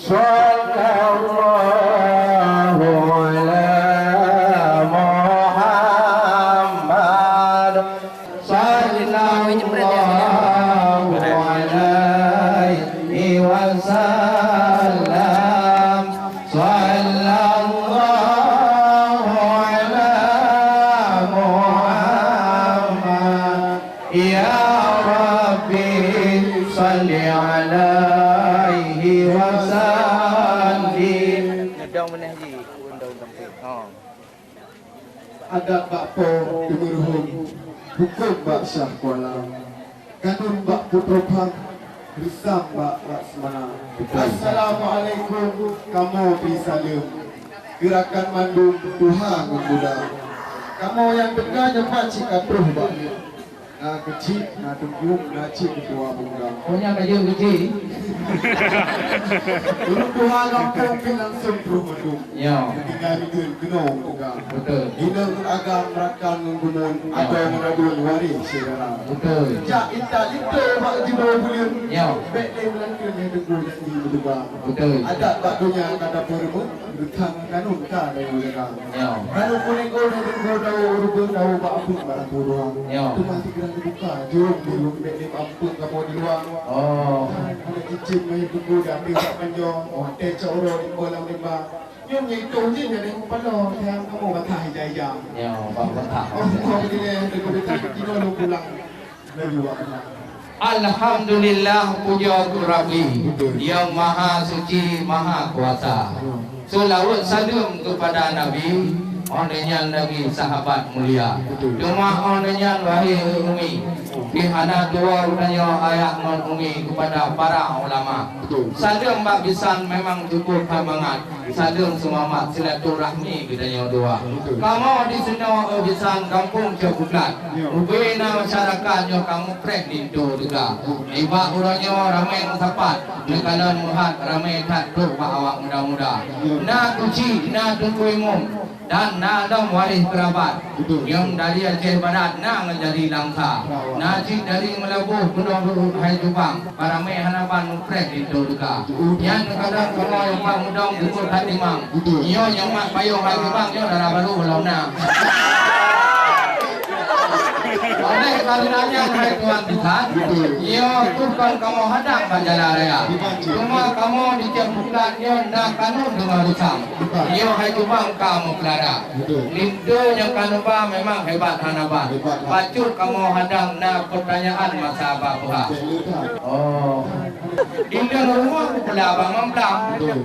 Sallallahu ala Muhammad sallallahu alaihi wasallam sallallahu ala Muhammad ya Rabbi salli alaihi wasallim. Ngedong meneh ji undang-undang. Ada bakpo dimuruhum hukum bak syah kuala kanun bak putropan risam bak laksmana. Assalamualaikum kamu bisalim gerakan mandum Tuhan muda kamu yang dengar jemaat cikatuh bak na kecil na tunjuk na cik ketua bunda Punya kayu kecil. urut Tuhan kampung langsung terus mandum Ya. ketika bikin genong juga Betul. Inang agam rakan gumun ada mengadun waris saudara. Betul. Jak inta itu bak jiwa bulir. Ya. Bek dia melangkah yang degur di berdebar. Betul. Ada bak dunia kada permu bertang kanun ka dari mereka. Ya. Kanun kuning gol yang degur daun urut daun bak apung barang turuan. Ya. Tu masih kira dibuka. Jom belum bek dia apung kamu di luar. Oh. Ada cicing mai degur dah ambil panjang. Oh teh coro di kolam lembah. Nyom yang itu je yang kepala yang kamu batah hijau. Ya, Pak Batak. Oh, kau begini dengan kita kita lu pulang lagi waktu. Alhamdulillah puja Rabbi yang maha suci maha kuasa. Selawat salam kepada Nabi, onenya Nabi sahabat mulia. Cuma onenya wahai umi. Pihana dua udanya ayat non umi kepada para ulama. Salam bak bisan memang cukup hamangat. Salam selamat silaturahmi gedanya dua. Kamu di sini bisan kampung Cebuklat. Ubina masyarakat yang kamu prek di itu juga. Iba uranya ramai sapat. Nekalan muhat ramai tak duk pak awak muda-muda. Na kuci, na tunggu imum. Dan na dam waris kerabat yang dari Aceh Barat na menjadi langka. Najib dari Melabuh Gunung Hai Jubang para mai hanapan muprek itu juga. Yang kadang kalau yang pak mudang buku tadi mang. Iyo yang mak payung Hai Jubang yo darah baru belum na. Oleh karenanya hai Tuhan Tuhan, iyo bukan kamu hadang banjala raya. Cuma kamu dicembukan yo nak kanun dengan rusam. Iyo hai Tuhan kamu kelara. Lindo yang kanuba memang hebat hanaban. Pacur kamu hadang nak pertanyaan masa bapuha. Oh. Indah rumah pula bang memblang.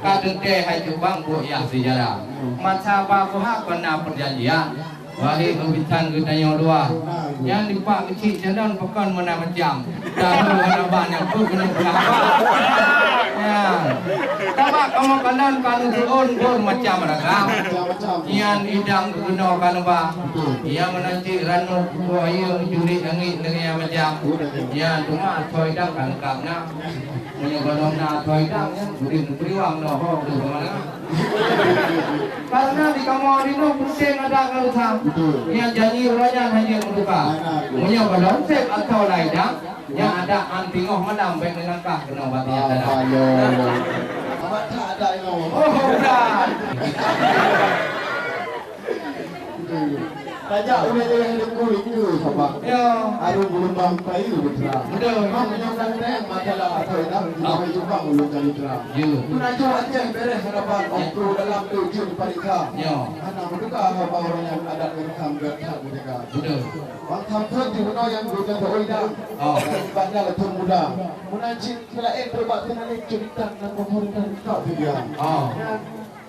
Kadang teh hai Tuhan bu ya sejarah. Masa bapuha pernah perjanjian. Wahai pembincang kita yang dua, yang di pak kecil jangan pekan mana macam, tahu mana banyak pun kena berapa. Ya, tapi kamu kanan kanu turun pun macam ragam. Yang idang guna kanu bah, yang menanti ranu buaya juri angin dengan macam, yang cuma toy dah kan kamna, menyebabkan na toy dah, juri periwang noh tu mana. Karena di kamar ini pusing ada kalau sam. Yang janji orangnya hanya menduka. Punya balon sep atau lain yang ada antingoh madam baik dengan kah kena batinya ada. Awak tak ada yang Oh bukan. Tajak udah yang degur itu apa? Ya. Aru belum bangkai itu betul. Betul. Kamu yang kata masalah atau dah kita jumpa belum kali terang. Ya. Menajo aja beres harapan waktu dalam tujuh parika. Ya. Anak menduga apa orang yang ada rekam gertak mereka. Betul. Bang tampil di mana yang bukan beroida. Oh. Ibadah letup muda. Munajid selain perbuatan ini cerita dan memorikan tak dia. Oh.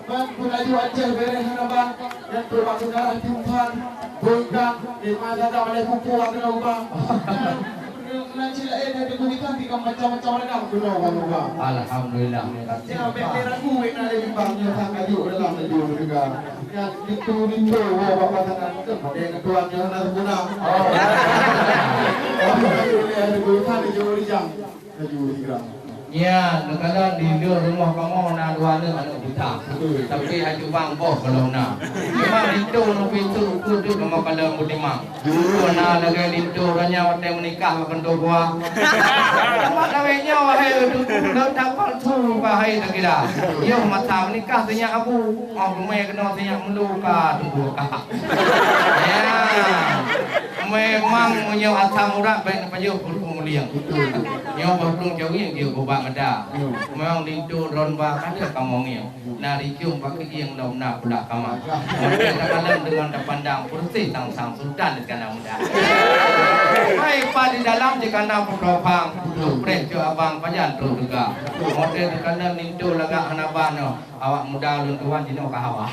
Bang menajo aja beres harapan dan perbuatan darah Tuhan. Bukan di mana ada oleh kupu atau ubah. Nanti lah ada diberikan di macam-macam mereka guna orang ubah. Alhamdulillah. Jangan beran kuih nak dibangnya sangat juga dalam hidup juga. Yang itu bawa pasangan itu yang kedua yang nak guna. Oh, ada diberikan di juri jam, di juri gram. Ya, kalau di rumah kamu nak dua anak buta. Tapi haju bang bos kalau nak. Memang itu nak pintu tu kamu kalau mutimang. Juru nak lagi itu ranya waktu menikah makan dua buah. Mak kawinnya wahai tu dah dapat tu wahai tak kira. Yo mata menikah tanya abu, rumah kena tanya meluka tunggu kah. Ya, memang punya asam urat baik payah pemeliang. Yo berung jauh yang dia gobang ada. Memang itu ron bahkan dia kamongnya. Nari cium pakai yang daun nak pula kamar. Mereka kalian dengan pandang bersih sang sultan di kanan muda. Hai pada dalam di kanan putropang, pres jo abang pajan tu juga. Model di kanan itu lagak hanabano. Awak muda lun tuan jino kahawa.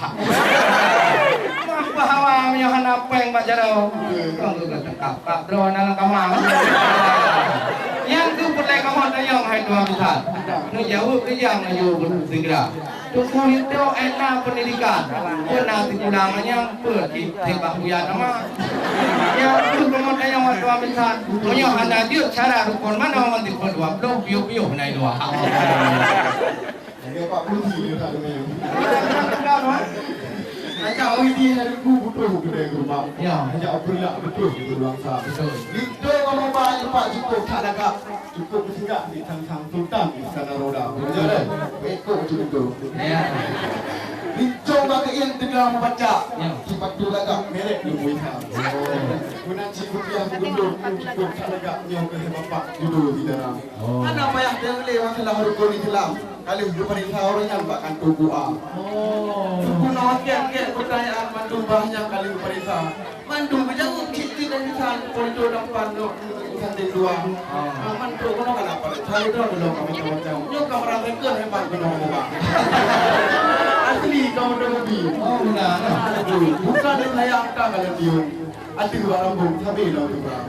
Mak bahawa punya hanapeng mak jaro. Kau juga tekap kap drone dalam kamar. Yang tu pulai kamu tayang hai tuan besar. Nu jauh ke yang ayu segera. Tunggu itu enak pendidikan. Pernah sekolahnya pergi tebak buaya nama. Yang tu kamu tayang hai tuan besar. Punya anda dia cara rukun mana orang di berdua blok biu naik dua. Dia Pak Polisi dia tak ada main. Kenapa? Ajak ini hari ku betul kedai rumah. Ya. Ajak berilak betul di ruang sah. Betul. Itu kalau banyak Pak cukup tak ada kak. Cukup bersinggah di sang sultan di sana roda. Betul tak? Ekor macam itu. Ya. Rincong bagi yang tengah membaca. Ya. Sifat tu lagak merek di muiha. Guna cikgu yang gundur cukup tak lagak nyong ke bapak duduk di dalam. Mana payah dia boleh masalah rukun Islam. Kali berperintah orangnya bahkan tubuh A. Guna wakil pertanyaan mandung banyak kali berperintah. Mandung berjauh kita dan kita politik dapat santai dua. Mandung kono kan apa? Saya itu belum kami macam. Nyok kamera rekan hebat kono apa? Asli kamu dah lebih. Oh benar. Bukan saya angkat kalau dia. Aduh barang tapi dah tu bang.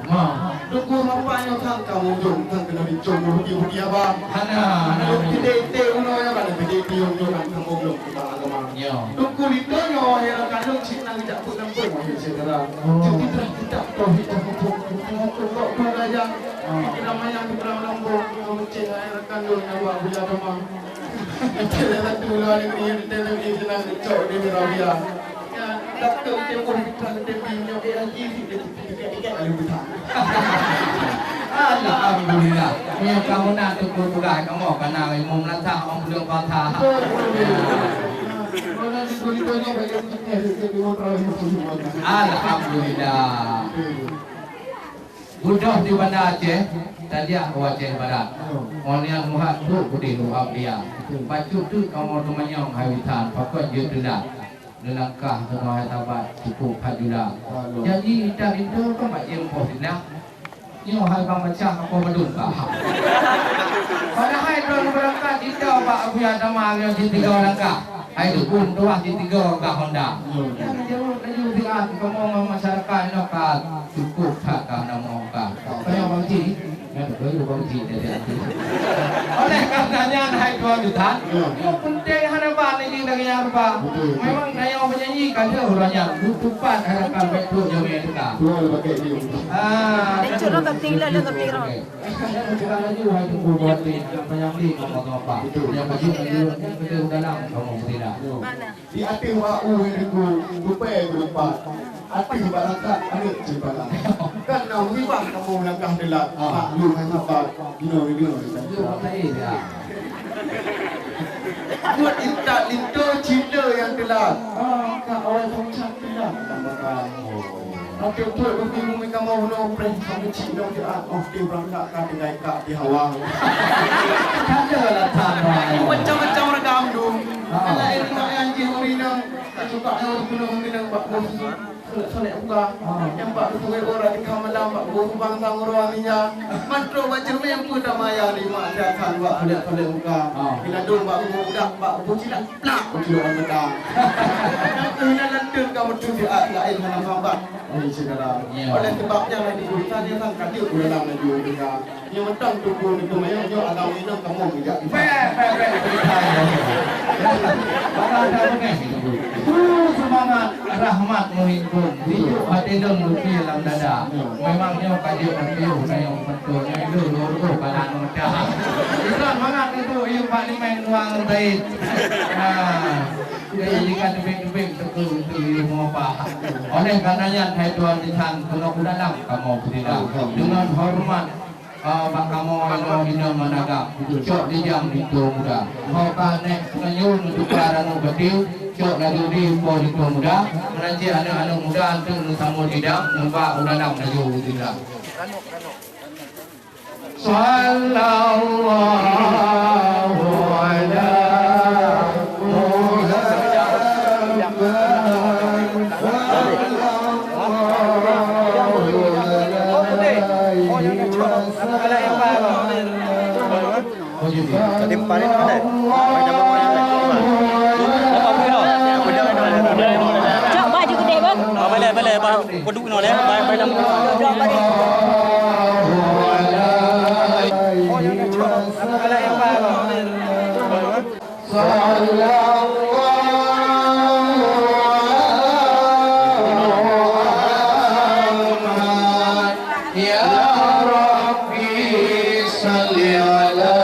Duku apa yang tang kamu jom tang kena dicom budi apa? Hana. Tidak uno yang kan tidak tiung kan kamu belum kita agama. Ya. Duku itu nyo yang kan dong cik nang tidak pun nampak macam sekarang. Jadi tidak tahu kita kok kok aja. Kita mayang kita lambung kamu cik yang kan dong nyawa bila rumah. Kita dah tu lawan ini kita dah ini senang cok di Mirabia. Doktor dia pun kita pinjau lagi kita lalu kita. Alhamdulillah. Punya kamu nak tukar tukar kamu kena imam lantak orang belum patah. Alhamdulillah. Budak di Bandar Aceh, tadi aku Aceh Barat. Orang yang muhat tu budi luar dia. Pacu tu kamu tu menyong habitan, pakut dia tidak. Lelangkah kena tabat cukup hajula. Jadi dah itu kan macam positif. Yo hal bang macam apa bedul kah? Padahal drone berangkat kita pak Abu Adama yang di 3 langkah. Hai tu pun tu di 3 kah Honda. Yang jauh laju dia ngomong masyarakat nak cukup tak kah nama kah. Kaya bang Ji, ya betul bang Ji dia. Oleh karenanya hai tuan jutaan, yang penting harapan ini dari apa? Memang daya penyanyi kan dia orangnya lupa harapan betul jauh mereka. Tuan pakai dia. Lecur tak tinggal dan tak tinggal. Kita lagi hai tu buat penyanyi ngomong apa? Yang baju kita dalam ngomong tidak. Di hati wau ini ku lupa lupa. Hati barangkat ada jembatan. Kan nak wiwah kamu langkah delat. Lu kan sabar. Dino. Itu apa dia? Buat intak lindo cina yang delat. Kak awal pangcat delat. Nanti tu aku bingung mereka mau no prank kamu cina di off di berangkat kan dengan kak di hawa. Ada lah tanah. Macam-macam regam dong. Kalau ini nak yang jiwina, tak suka yang belum minang bak Salih buka yang pak tuai orang di kamalam pak guru bangsa ngurwaninya mantro macam yang pun dah maya ni mak dia kan pak dia salih buka bila dul pak guru dak pak buci dak nak buci orang medang kena lantur kamu tu di lain mana sambat ini saudara oleh sebabnya lagi urusan dia kan kadir dalam lagi juga yang mentang tu pun itu maya yo agama ini kamu tidak Mana ada semangat rahmat menghimpun. Hidup hati dong lupi dalam dada. Memangnya kajian review yang betulnya itu luruh kalan mudah. Islam mangat itu iu parlimen uang baik. Jadi jika tebing-tebing teku mau apa. Oleh karenanya hai Tuhan Tuhan kalau dalam kamu tidak dengan hormat Pak kamu yang hina managa cok di jam itu muda. Mau kanek ngayun untuk para nubatiu cok lagi di po itu muda. Nanti anak-anak muda antum nutamu tidak nampak udah nak laju tidak. Sallallahu ala Timparin ada. Macam mana? Apa pun dah. Cok baju gede bang. Boleh. Koduk ni boleh. Baik dalam. Cok baju. Ya Rabbi salli ala